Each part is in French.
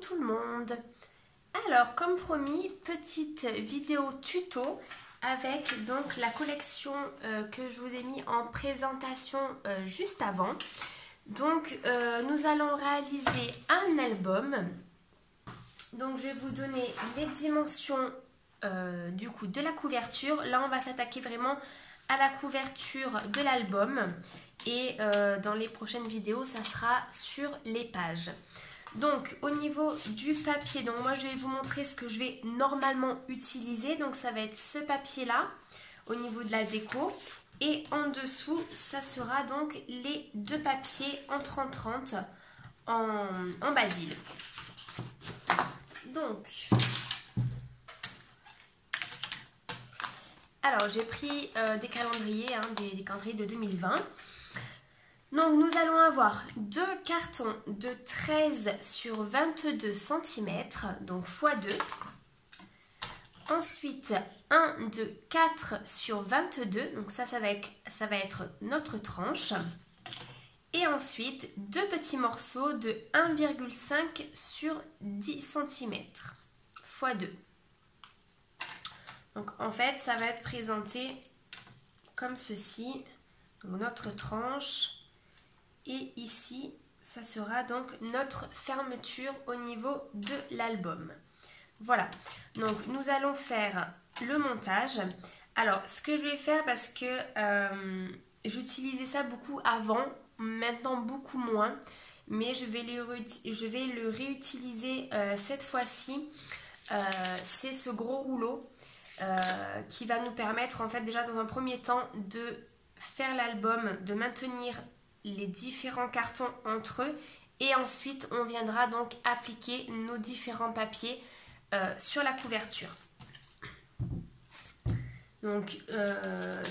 tout le monde. Alors comme promis, petite vidéo tuto avec donc la collection que je vous ai mis en présentation juste avant. Donc nous allons réaliser un album. Donc je vais vous donner les dimensions du coup de la couverture. Là on va s'attaquer vraiment à la couverture de l'album et dans les prochaines vidéos ça sera sur les pages. Donc au niveau du papier, donc moi je vais vous montrer ce que je vais normalement utiliser. Donc ça va être ce papier là au niveau de la déco et en dessous ça sera donc les deux papiers en 30-30 en basil. Donc alors j'ai pris des calendriers, des calendriers de 2020. Donc nous allons avoir deux cartons de 13 sur 22 cm, donc x2. Ensuite un de 4 sur 22, donc ça va être notre tranche. Et ensuite deux petits morceaux de 1,5 sur 10 cm, x2. Donc en fait ça va être présenté comme ceci, donc notre tranche. Et ici, ça sera donc notre fermeture au niveau de l'album. Voilà, donc nous allons faire le montage. Alors, ce que je vais faire, parce que j'utilisais ça beaucoup avant, maintenant beaucoup moins, mais je vais le réutiliser cette fois-ci. C'est ce gros rouleau qui va nous permettre, en fait, déjà dans un premier temps, de faire l'album, de maintenir les différents cartons entre eux et ensuite on viendra donc appliquer nos différents papiers sur la couverture. Donc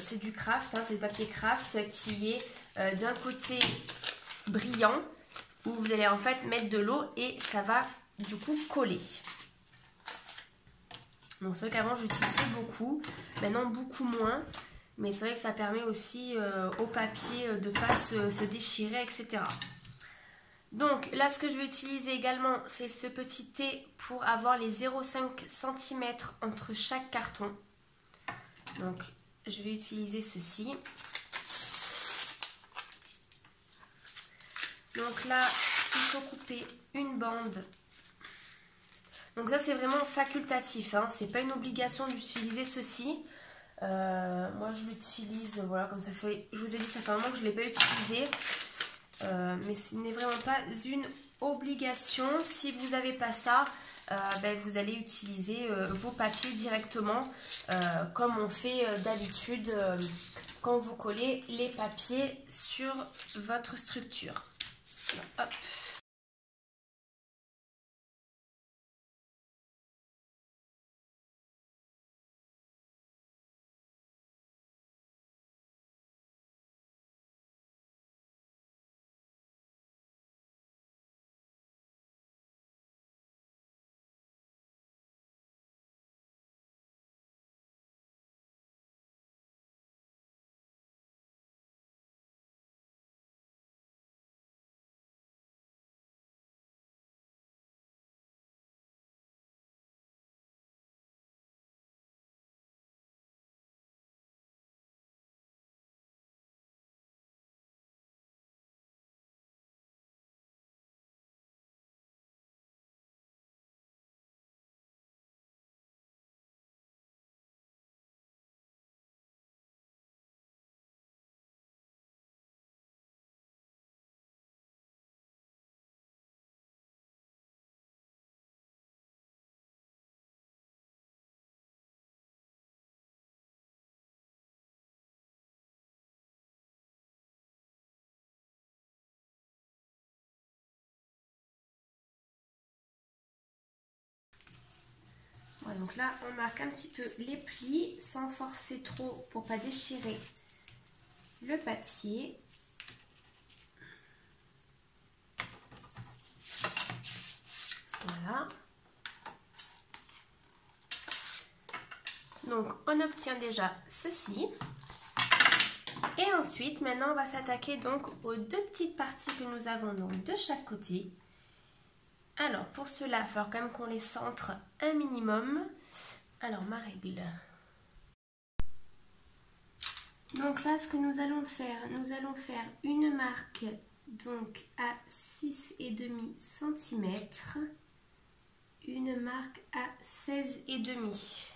c'est du craft, c'est le papier craft qui est d'un côté brillant où vous allez en fait mettre de l'eau et ça va du coup coller. Donc c'est vrai qu'avant j'utilisais beaucoup, maintenant beaucoup moins. Mais c'est vrai que ça permet aussi au papier de ne pas se déchirer, etc. Donc là, ce que je vais utiliser également, c'est ce petit T pour avoir les 0,5 cm entre chaque carton. Donc je vais utiliser ceci. Donc là, il faut couper une bande. Donc ça, c'est vraiment facultatif, c'est pas une obligation d'utiliser ceci. Moi je l'utilise, voilà, comme ça fait, je vous ai dit ça fait un moment que je ne l'ai pas utilisé, mais ce n'est vraiment pas une obligation. Si vous n'avez pas ça, vous allez utiliser vos papiers directement, comme on fait d'habitude quand vous collez les papiers sur votre structure. Hop. Voilà, donc là on marque un petit peu les plis sans forcer trop pour pas déchirer le papier. Voilà. Donc on obtient déjà ceci. Et ensuite maintenant on va s'attaquer donc aux deux petites parties que nous avons donc de chaque côté. Alors pour cela, il va falloir quand même qu'on les centre un minimum. Alors ma règle. Donc là, ce que nous allons faire une marque donc à 6,5 cm, une marque à 16,5.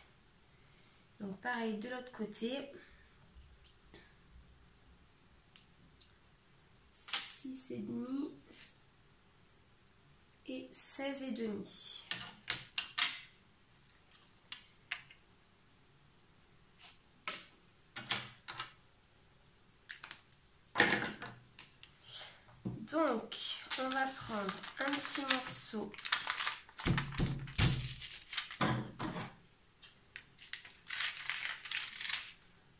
Donc pareil de l'autre côté. 6,5 et 16,5. Donc, on va prendre un petit morceau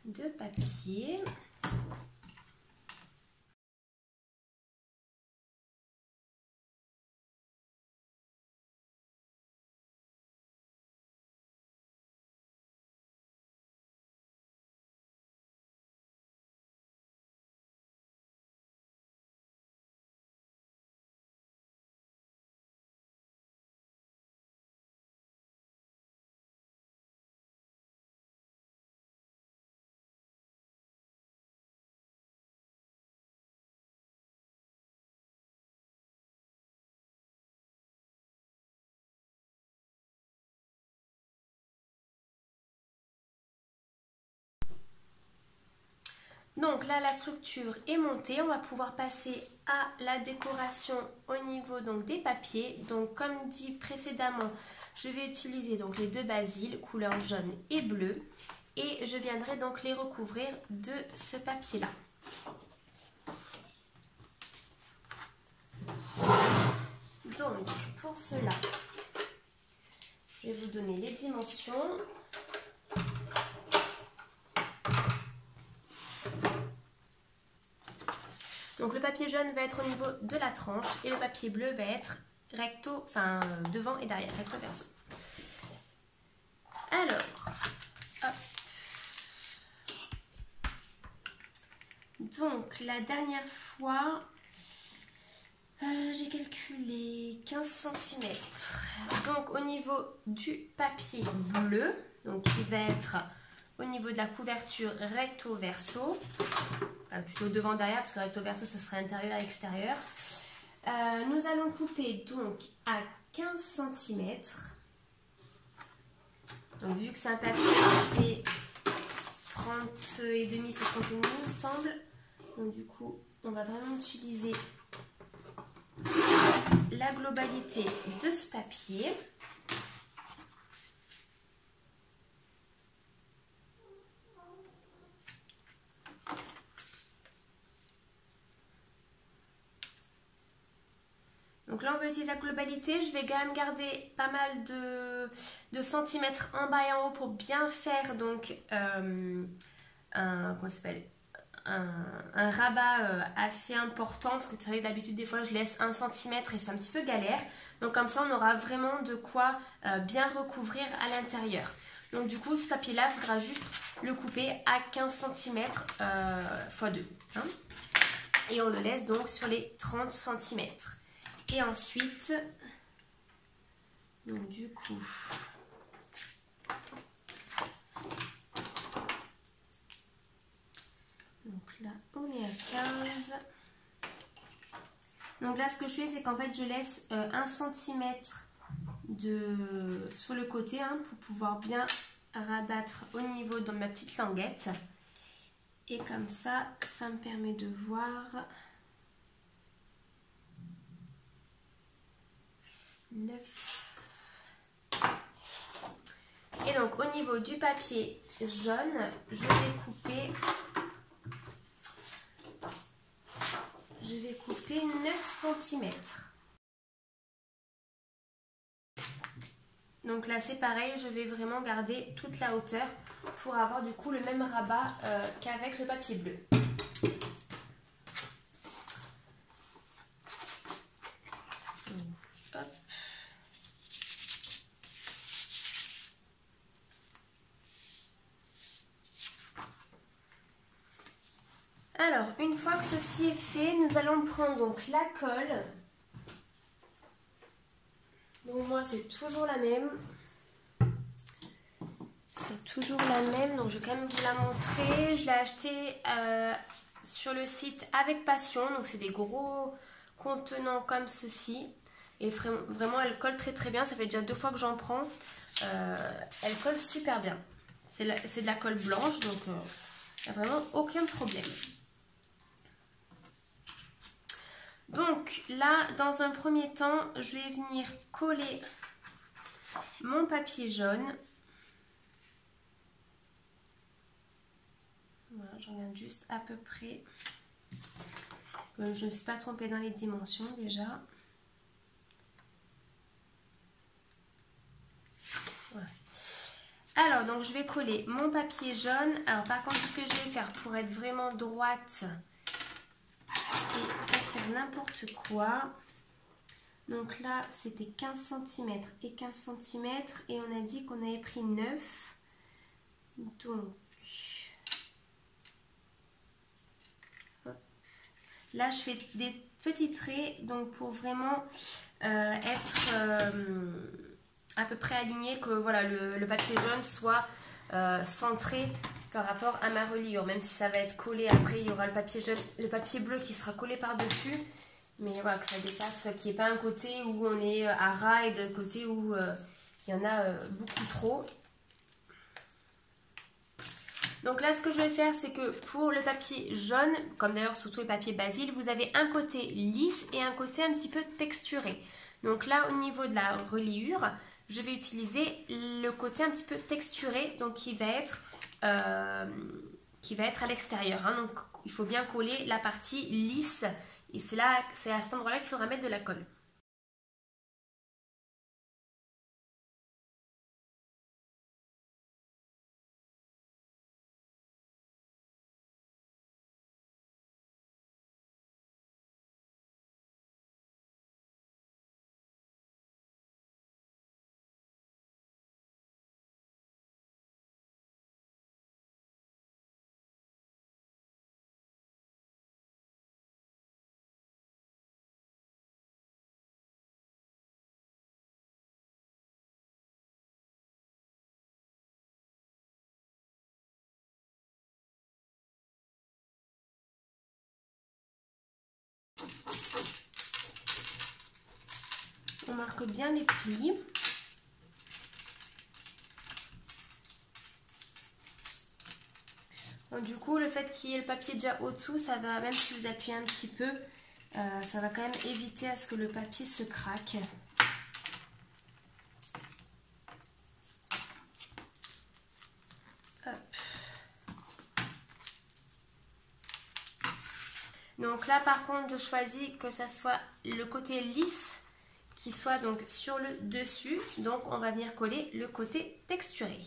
de papier. Donc là, la structure est montée. On va pouvoir passer à la décoration au niveau donc des papiers. Donc comme dit précédemment, je vais utiliser donc les deux basiles, couleur jaune et bleu. Et je viendrai donc les recouvrir de ce papier-là. Donc pour cela, je vais vous donner les dimensions. Donc le papier jaune va être au niveau de la tranche et le papier bleu va être recto, enfin devant et derrière, recto verso. Alors, hop. Donc la dernière fois, j'ai calculé 15 cm. Donc au niveau du papier bleu, donc qui va être au niveau de la couverture recto verso, plutôt devant derrière parce que recto verso ça serait intérieur et extérieur. Nous allons couper donc à 15 cm. Donc vu que c'est un papier qui fait 30,5 sur 31,5 il me semble. Donc du coup on va vraiment utiliser la globalité de ce papier. Donc là on va utiliser la globalité, je vais quand même garder pas mal de centimètres en bas et en haut pour bien faire donc comment ça s'appelle, un rabat assez important, parce que vous savez d'habitude des fois je laisse 1 cm et c'est un petit peu galère. Donc comme ça on aura vraiment de quoi bien recouvrir à l'intérieur. Donc du coup ce papier là il faudra juste le couper à 15 cm x 2 hein. Et on le laisse donc sur les 30 cm. Et ensuite, donc du coup, donc là on est à 15. Donc là ce que je fais c'est qu'en fait je laisse 1 cm sur le côté hein, pour pouvoir bien rabattre au niveau de ma petite languette. Et comme ça, ça me permet de voir 9. Et donc au niveau du papier jaune, je vais couper 9 cm. Donc là c'est pareil, je vais vraiment garder toute la hauteur pour avoir du coup le même rabat qu'avec le papier bleu. Alors, une fois que ceci est fait, nous allons prendre donc la colle Donc moi c'est toujours la même. C'est toujours la même, donc je vais quand même vous la montrer. Je l'ai achetée sur le site avec passion, donc c'est des gros contenants comme ceci. Et vraiment elle colle très très bien, ça fait déjà 2 fois que j'en prends. Elle colle super bien. C'est de la colle blanche, donc il n'y a vraiment aucun problème. Donc là, dans un premier temps, je vais venir coller mon papier jaune. Voilà, je regarde juste à peu près. Je ne me suis pas trompée dans les dimensions déjà. Voilà. Alors, donc je vais coller mon papier jaune. Alors par contre, ce que je vais faire pour être vraiment droite et pas faire n'importe quoi. Donc là, c'était 15 cm et 15 cm. Et on a dit qu'on avait pris 9. Donc, là, je fais des petits traits. Donc, pour vraiment être à peu près aligné, que voilà, le papier jaune soit centré par rapport à ma reliure. Même si ça va être collé après, il y aura le papier jaune, le papier bleu qui sera collé par-dessus. Mais voilà, que ça dépasse, qu'il n'y ait pas un côté où on est à ras et de côté où il y en a beaucoup trop. Donc là, ce que je vais faire, c'est que pour le papier jaune, comme d'ailleurs sur tous les papiers Basil, vous avez un côté lisse et un côté un petit peu texturé. Donc là, au niveau de la reliure, je vais utiliser le côté un petit peu texturé, donc qui va être à l'extérieur. Hein. Donc il faut bien coller la partie lisse. Et c'est à cet endroit-là qu'il faudra mettre de la colle. On marque bien les plis. Donc, du coup, le fait qu'il y ait le papier déjà au-dessous, ça va, même si vous appuyez un petit peu, ça va quand même éviter à ce que le papier se craque. Hop. Donc là, par contre, je choisis que ça soit le côté lisse qui soit donc sur le dessus. Donc, on va venir coller le côté texturé.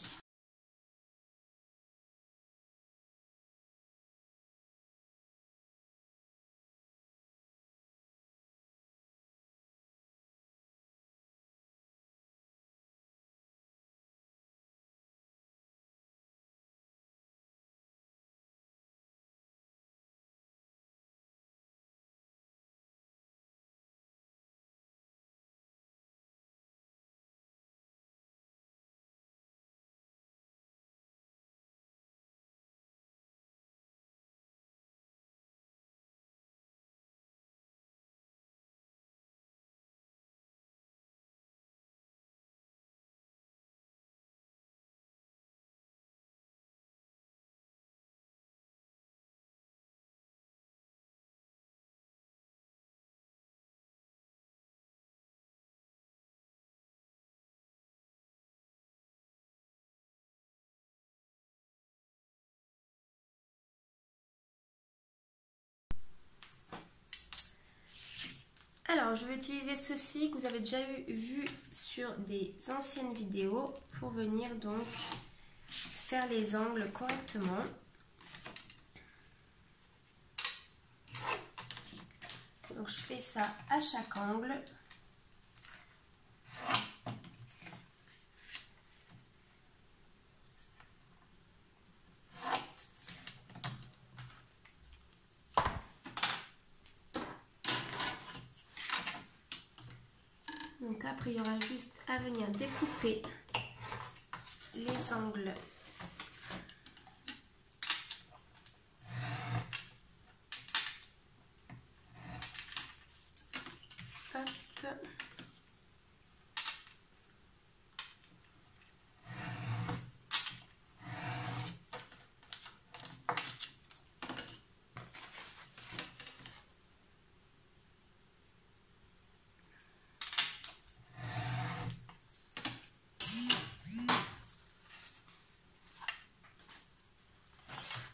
Alors, je vais utiliser ceci que vous avez déjà vu sur des anciennes vidéos pour venir donc faire les angles correctement. Donc, je fais ça à chaque angle. Donc après il y aura juste à venir découper les angles. Hop.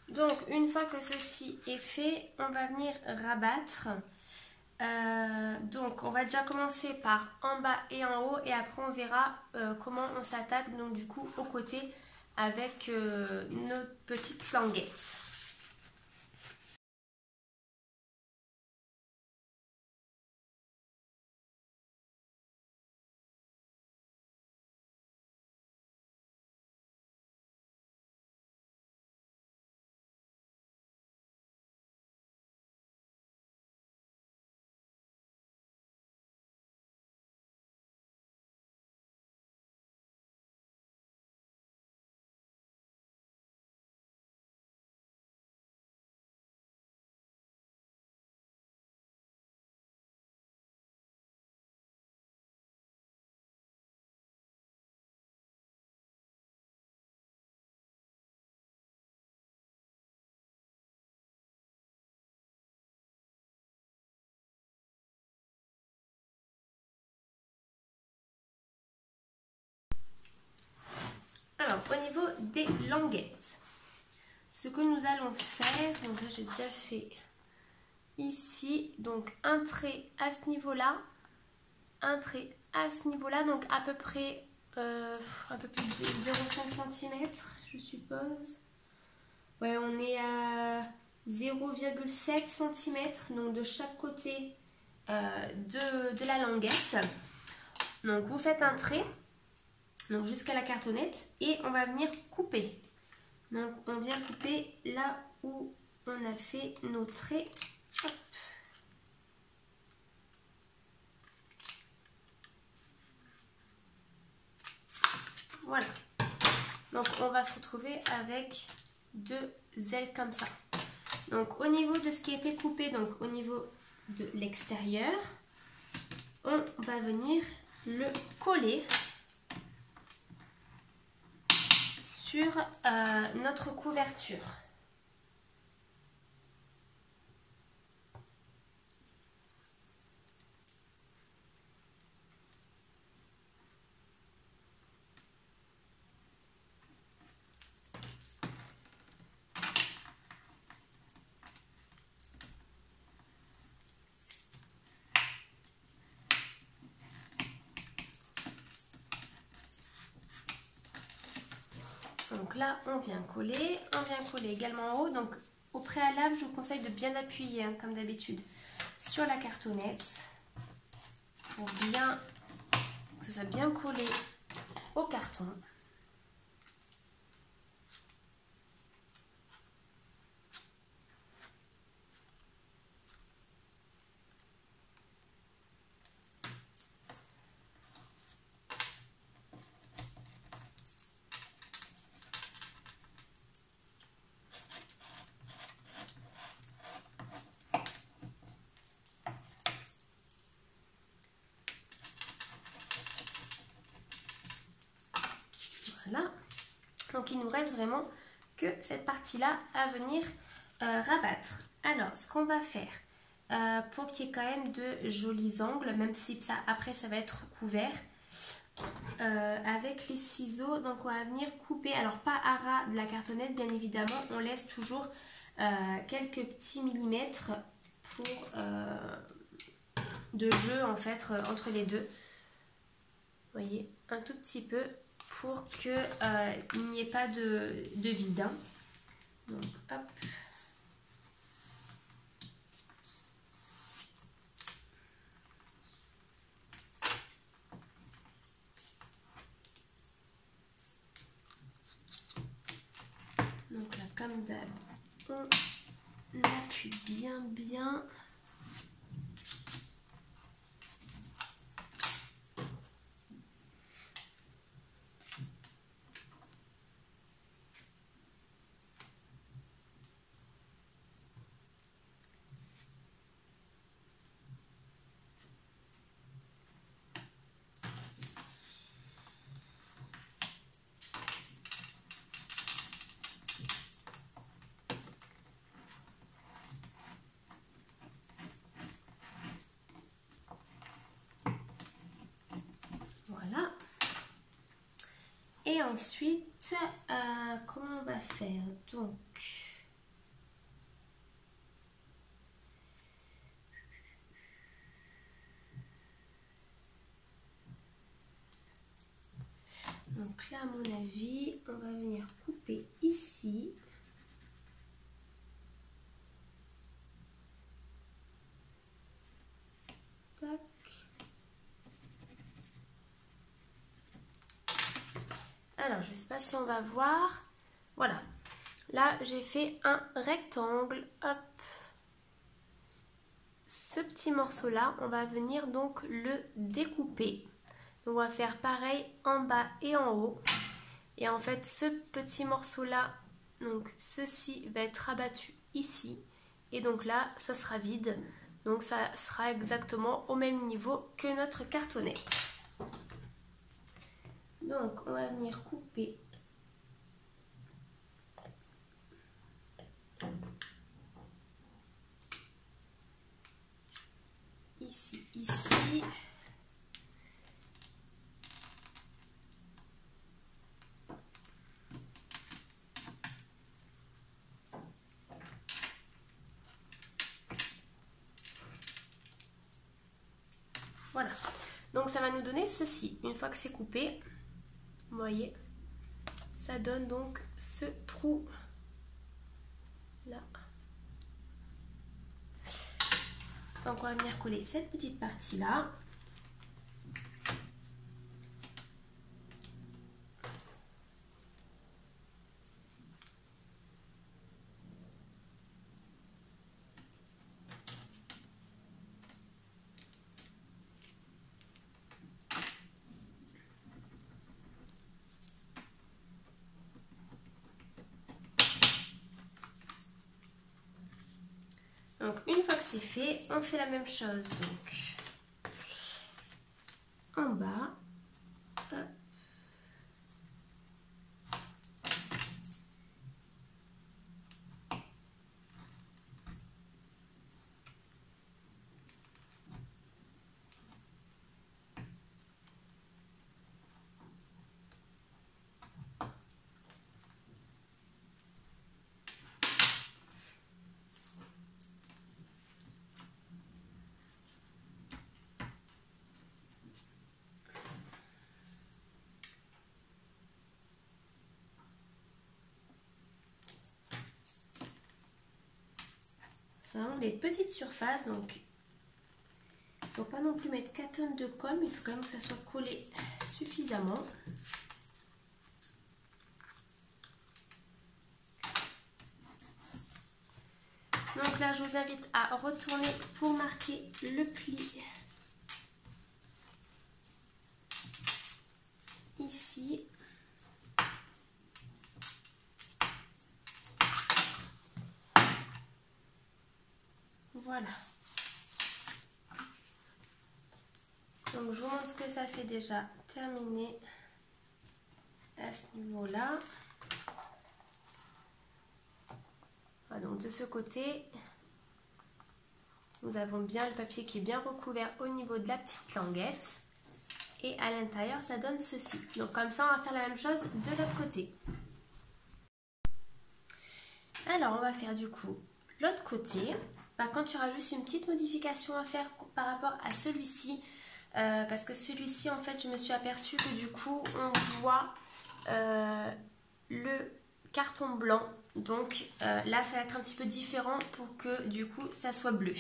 Donc une fois que ceci est fait, on va venir rabattre. Donc on va déjà commencer par en bas et en haut et après on verra comment on s'attaque donc du coup au côté avec nos petites languettes. Alors, au niveau des languettes, ce que nous allons faire, donc là j'ai déjà fait ici, donc un trait à ce niveau-là, un trait à ce niveau-là, donc à peu près un peu plus de 0,5 cm, je suppose. Ouais, on est à 0,7 cm, donc de chaque côté de la languette. Donc vous faites un trait. Donc jusqu'à la cartonnette et on va venir couper. Donc on vient couper là où on a fait nos traits. Hop. Voilà. Donc on va se retrouver avec deux ailes comme ça. Donc au niveau de ce qui a été coupé, donc au niveau de l'extérieur, on va venir le coller sur notre couverture. Donc là, on vient coller également en haut. Donc au préalable, je vous conseille de bien appuyer, hein, comme d'habitude, sur la cartonnette pour bien que ce soit bien collé au carton. Voilà. Donc il nous reste vraiment que cette partie-là à venir rabattre. Alors, ce qu'on va faire, pour qu'il y ait quand même de jolis angles, même si ça, après ça va être couvert, avec les ciseaux, donc on va venir couper, alors pas à ras de la cartonnette bien évidemment, on laisse toujours quelques petits millimètres pour de jeu en fait entre les deux. Vous voyez, un tout petit peu pour qu'il n'y ait pas de vide. Hein. Donc hop. Donc là, comme d'hab, on appuie bien. ensuite, comment on va faire? Donc là, à mon avis, on va venir couper ici. Tac. Alors, je ne sais pas si on va voir. Voilà. Là, j'ai fait un rectangle. Hop. Ce petit morceau-là, on va venir donc le découper. Donc, on va faire pareil en bas et en haut. Et en fait, ce petit morceau-là, donc ceci va être abattu ici. Et donc là, ça sera vide. Donc, ça sera exactement au même niveau que notre cartonnette. Donc, on va venir couper. Ici, ici. Voilà. Donc ça va nous donner ceci. Une fois que c'est coupé, vous voyez, ça donne donc ce trou là. Donc on va venir coller cette petite partie là. Donc une fois que c'est fait, on fait la même chose donc en bas. Hop. C'est vraiment des petites surfaces, donc il ne faut pas non plus mettre 4 tonnes de colle, mais il faut quand même que ça soit collé suffisamment. Donc là, je vous invite à retourner pour marquer le pli ici. Voilà. Donc je vous montre ce que ça fait déjà terminé à ce niveau-là. Voilà, donc de ce côté, nous avons bien le papier qui est bien recouvert au niveau de la petite languette. Et à l'intérieur, ça donne ceci. Donc comme ça, on va faire la même chose de l'autre côté. Alors, on va faire du coup l'autre côté. Par contre, il y aura juste une petite modification à faire par rapport à celui-ci. Parce que celui-ci, en fait, je me suis aperçue que du coup, on voit le carton blanc. Donc là, ça va être un petit peu différent pour que du coup, ça soit bleu.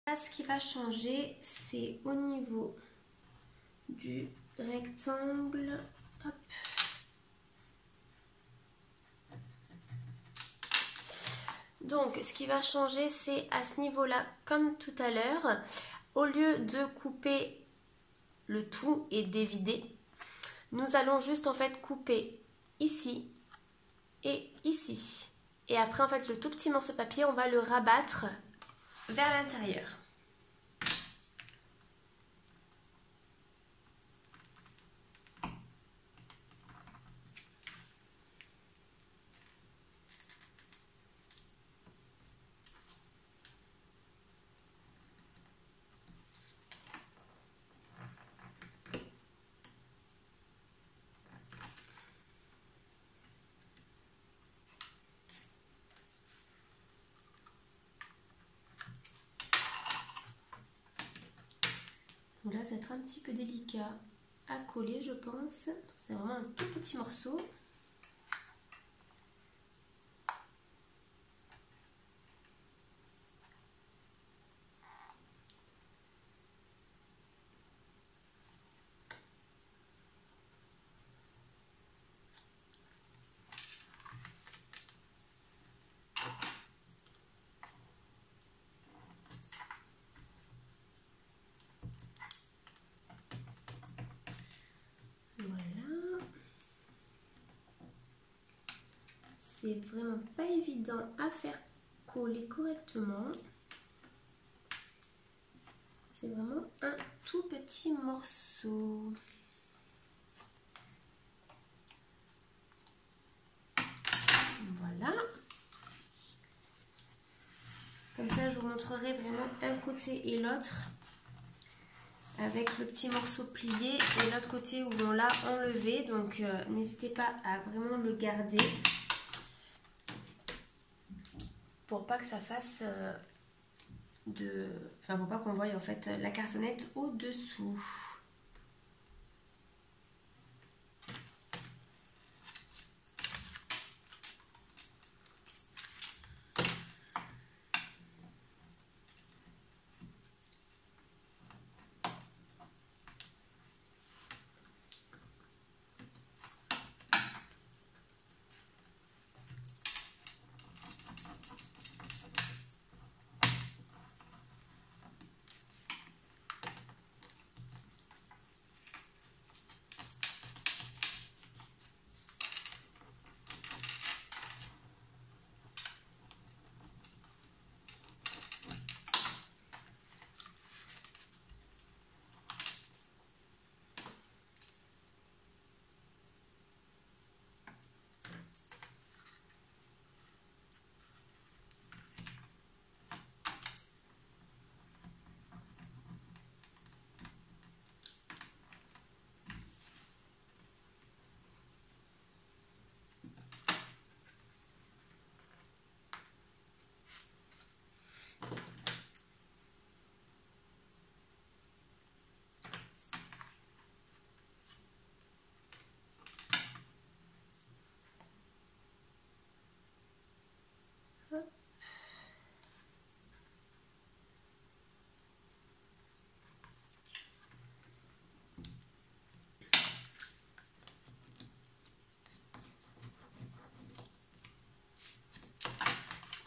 Là, ce qui va changer, c'est au niveau du rectangle. Hop. Donc, ce qui va changer, c'est à ce niveau-là, comme tout à l'heure, au lieu de couper le tout et d'évider, nous allons juste en fait couper ici et ici. Et après en fait le tout petit morceau de papier, on va le rabattre vers l'intérieur. Donc là, ça va être un petit peu délicat à coller, je pense. C'est vraiment un tout petit morceau. C'est vraiment pas évident à faire coller correctement. C'est vraiment un tout petit morceau. Voilà. Comme ça, je vous montrerai vraiment un côté et l'autre avec le petit morceau plié et l'autre côté où on l'a enlevé. Donc, n'hésitez pas à vraiment le garder pour pas que ça fasse enfin pour pas qu'on voie en fait la cartonnette au-dessous.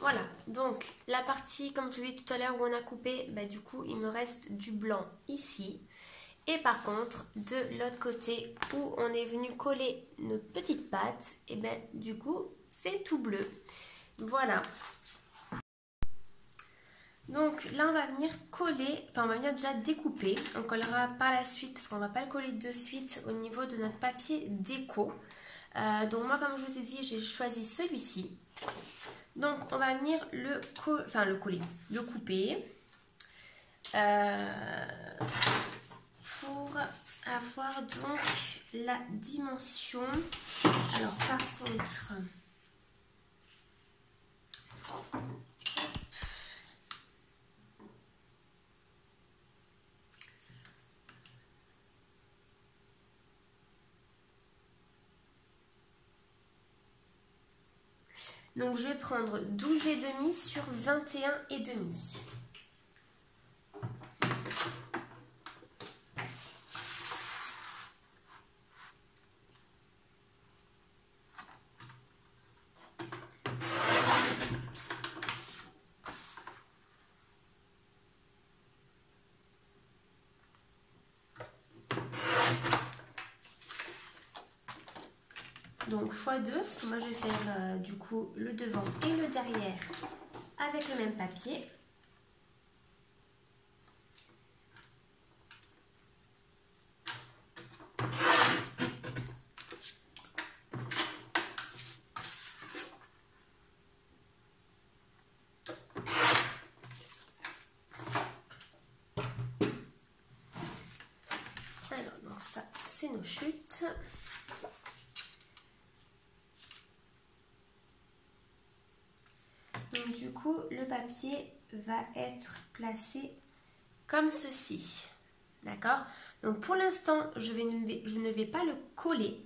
Voilà, donc la partie, comme je vous ai dit tout à l'heure, où on a coupé, bah, du coup, il me reste du blanc ici. Et par contre, de l'autre côté, où on est venu coller nos petites pattes, et ben du coup, c'est tout bleu. Voilà. Donc là, on va venir coller, enfin on va venir déjà découper. On collera par la suite, parce qu'on ne va pas le coller de suite au niveau de notre papier déco. Donc moi, comme je vous ai dit, j'ai choisi celui-ci. Donc on va venir le couper pour avoir donc la dimension. Alors par contre, donc je vais prendre 12,5 sur 21,5. Donc x2, parce que moi je vais faire du coup le devant et le derrière avec le même papier. Alors, donc ça, c'est nos chutes. Donc du coup, le papier va être placé comme ceci. D'accord? Donc pour l'instant, je ne vais pas le coller.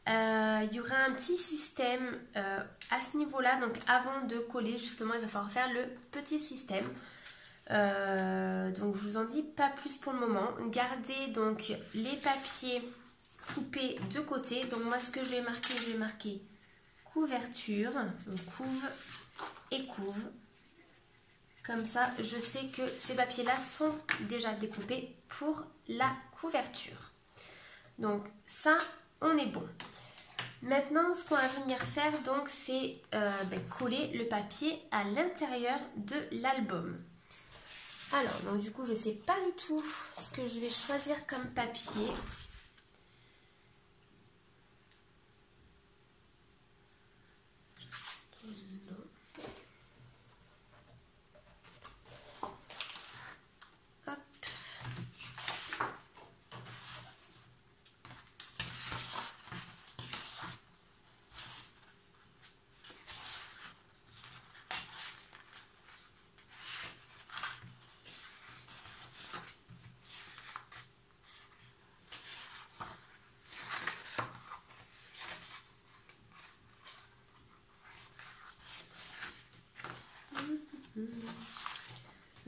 Il y aura un petit système à ce niveau-là. Donc avant de coller, justement, il va falloir faire le petit système. Donc je vous en dis pas plus pour le moment. Gardez donc les papiers coupés de côté. Donc moi, ce que je vais marquer couverture. Donc couve et couve. Comme ça, je sais que ces papiers-là sont déjà découpés pour la couverture. Donc ça, on est bon. Maintenant, ce qu'on va venir faire, donc, c'est coller le papier à l'intérieur de l'album. Alors, donc du coup, je ne sais pas du tout ce que je vais choisir comme papier.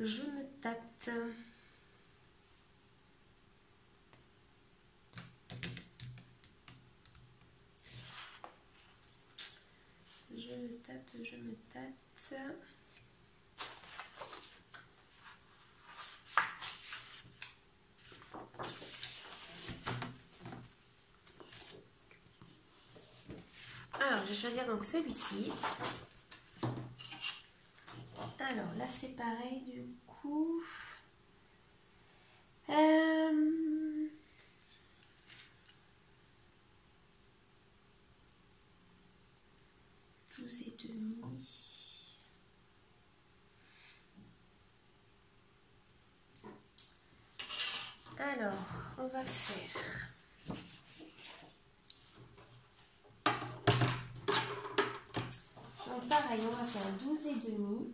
Je me tâte. Je me tâte. Alors, je vais choisir donc celui-ci. Alors là, c'est pareil du coup. 12,5. Alors, on va faire... Donc pareil, on va faire 12,5.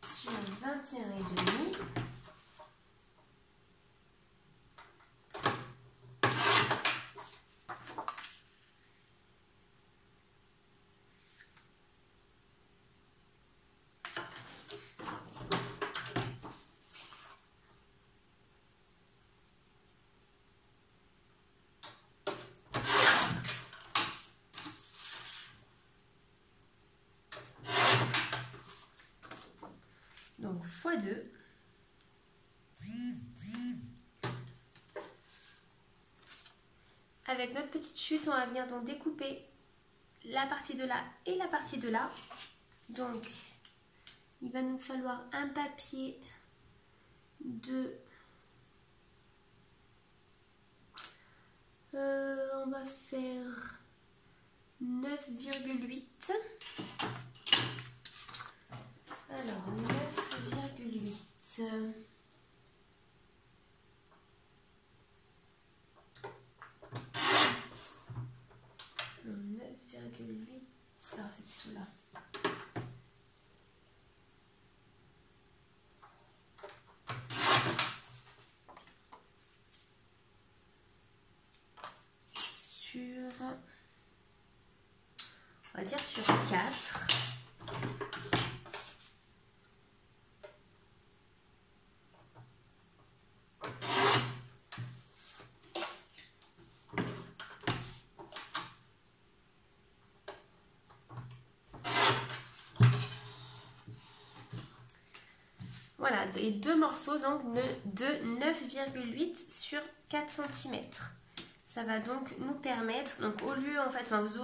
Sur 21,5. Donc x2. Avec notre petite chute, on va venir donc découper la partie de là et la partie de là. Donc, il va nous falloir un papier de... on va faire 9,8. Alors, 9,8. 9,8. Alors, c'est plutôt là. On va dire sur 4. Voilà, et 2 morceaux donc de 9,8 sur 4 cm. Ça va donc nous permettre, donc au lieu en fait, enfin, vous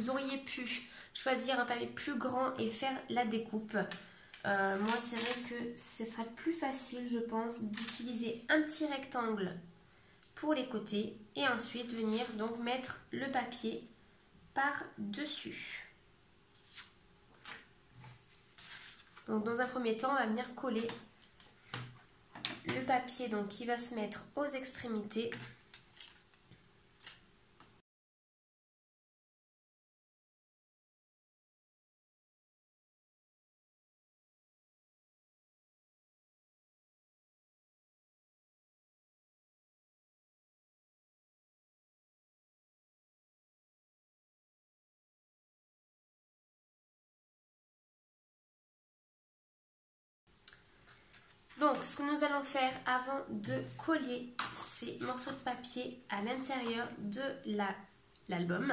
auriez pu choisir un papier plus grand et faire la découpe. Moi c'est vrai que ce serait plus facile je pense d'utiliser un petit rectangle pour les côtés et ensuite venir donc mettre le papier par dessus. Donc dans un premier temps on va venir coller le papier donc qui va se mettre aux extrémités. Donc, ce que nous allons faire avant de coller ces morceaux de papier à l'intérieur de l'album,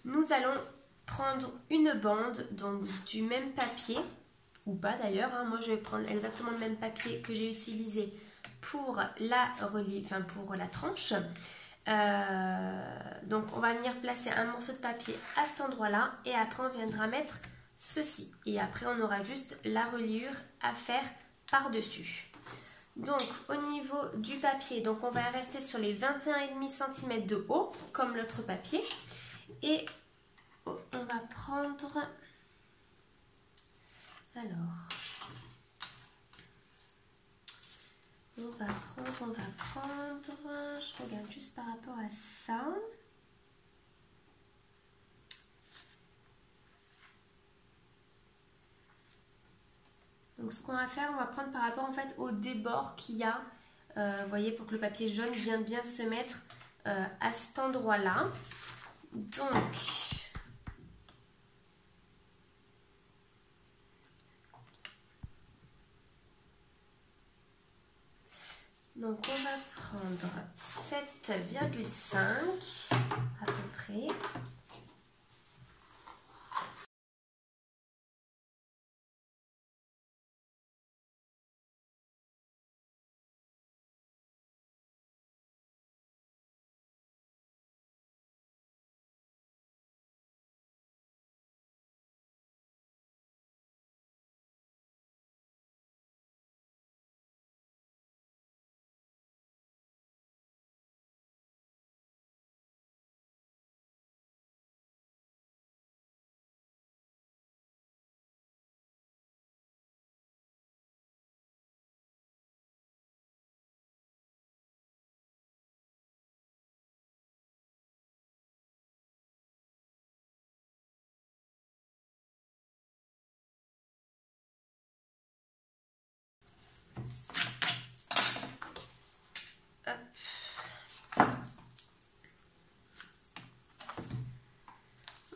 nous allons prendre une bande donc, du même papier, ou pas d'ailleurs, hein, moi je vais prendre exactement le même papier que j'ai utilisé pour pour la tranche. Donc, on va venir placer un morceau de papier à cet endroit-là et après on viendra mettre ceci. Et après, on aura juste la reliure à faire par-dessus. Donc au niveau du papier, donc on va rester sur les 21,5 cm de haut comme l'autre papier et on va prendre je regarde juste par rapport à ça. Donc ce qu'on va faire, on va prendre par rapport en fait au débord qu'il y a, vous voyez, pour que le papier jaune vienne bien se mettre à cet endroit-là. Donc on va prendre 7,5 à peu près.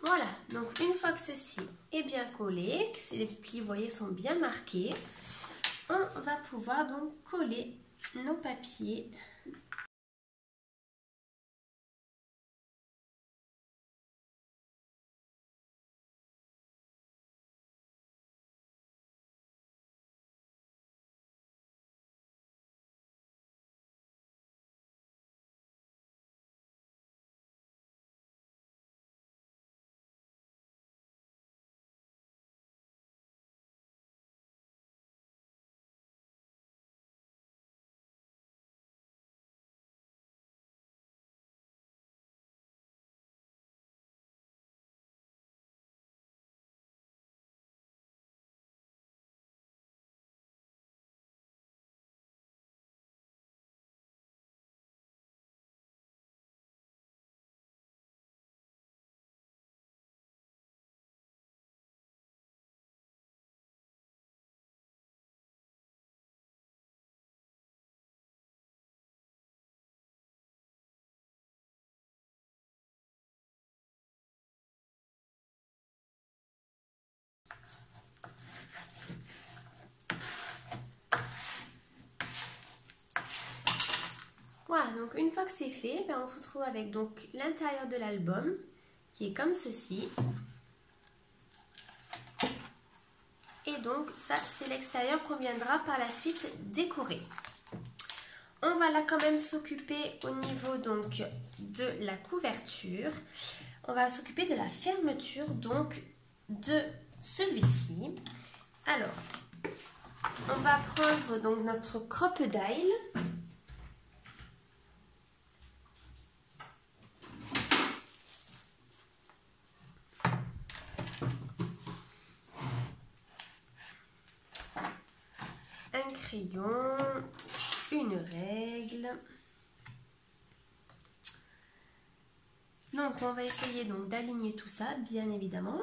Voilà, donc une fois que ceci est bien collé, que les plis, vous voyez, sont bien marqués, on va pouvoir donc coller nos papiers. Voilà, donc une fois que c'est fait, ben on se retrouve avec donc l'intérieur de l'album qui est comme ceci. Et donc ça c'est l'extérieur qu'on viendra par la suite décorer. On va là quand même s'occuper au niveau donc de la couverture. On va s'occuper de la fermeture donc de celui-ci. Alors, on va prendre donc notre crocodile. Un crayon, une règle. Donc on va essayer donc d'aligner tout ça, bien évidemment.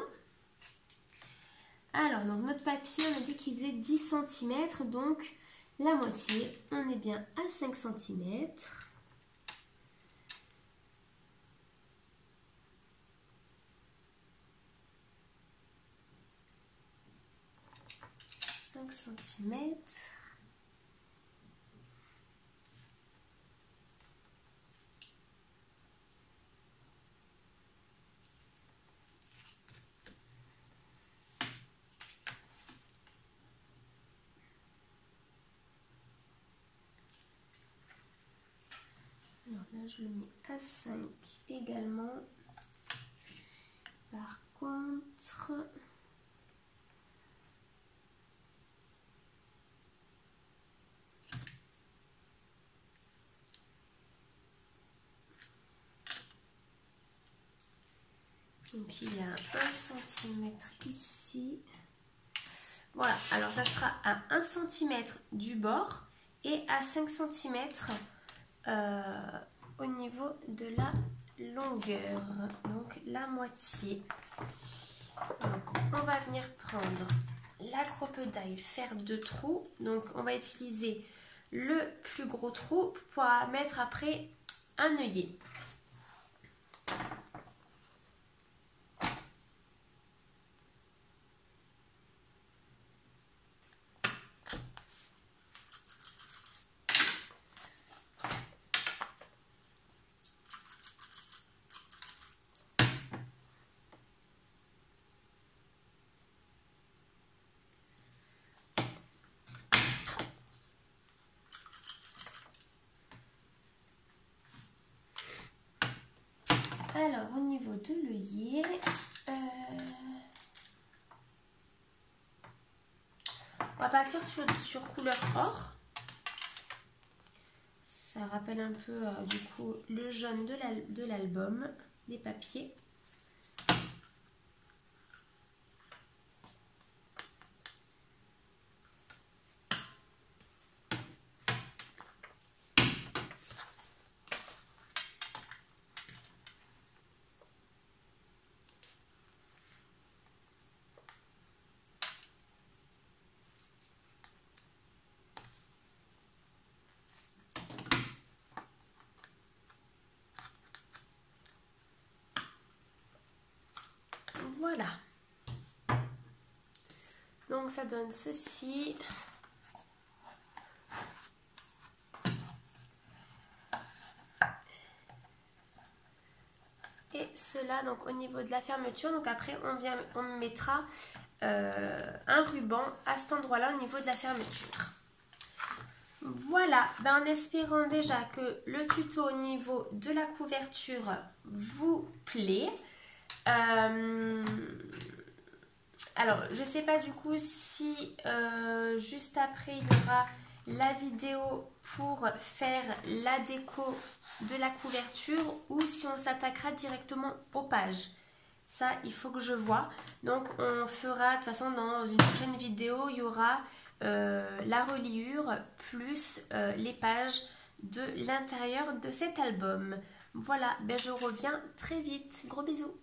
Alors donc notre papier, on a dit qu'il faisait 10 cm, donc la moitié, on est bien à 5 cm. Centimètres. Alors là je le mets à 5 également. Par contre, donc il y a 1 cm ici. Voilà, alors ça sera à 1 cm du bord et à 5 cm au niveau de la longueur, donc la moitié. Donc on va venir prendre la crocodile, faire 2 trous. Donc on va utiliser le plus gros trou pour pouvoir mettre après un œillet. Alors au niveau de l'œillet, on va partir sur couleur or. Ça rappelle un peu du coup le jaune de l'album, des papiers. Voilà. Donc ça donne ceci. Et cela donc au niveau de la fermeture. Donc après on mettra un ruban à cet endroit-là au niveau de la fermeture. Voilà, ben en espérant déjà que le tuto au niveau de la couverture vous plaît. Alors, je ne sais pas du coup si juste après il y aura la vidéo pour faire la déco de la couverture ou si on s'attaquera directement aux pages. Ça, il faut que je vois. Donc, on fera, de toute façon, dans une prochaine vidéo, il y aura la reliure plus les pages de l'intérieur de cet album. Voilà, ben je reviens très vite. Gros bisous.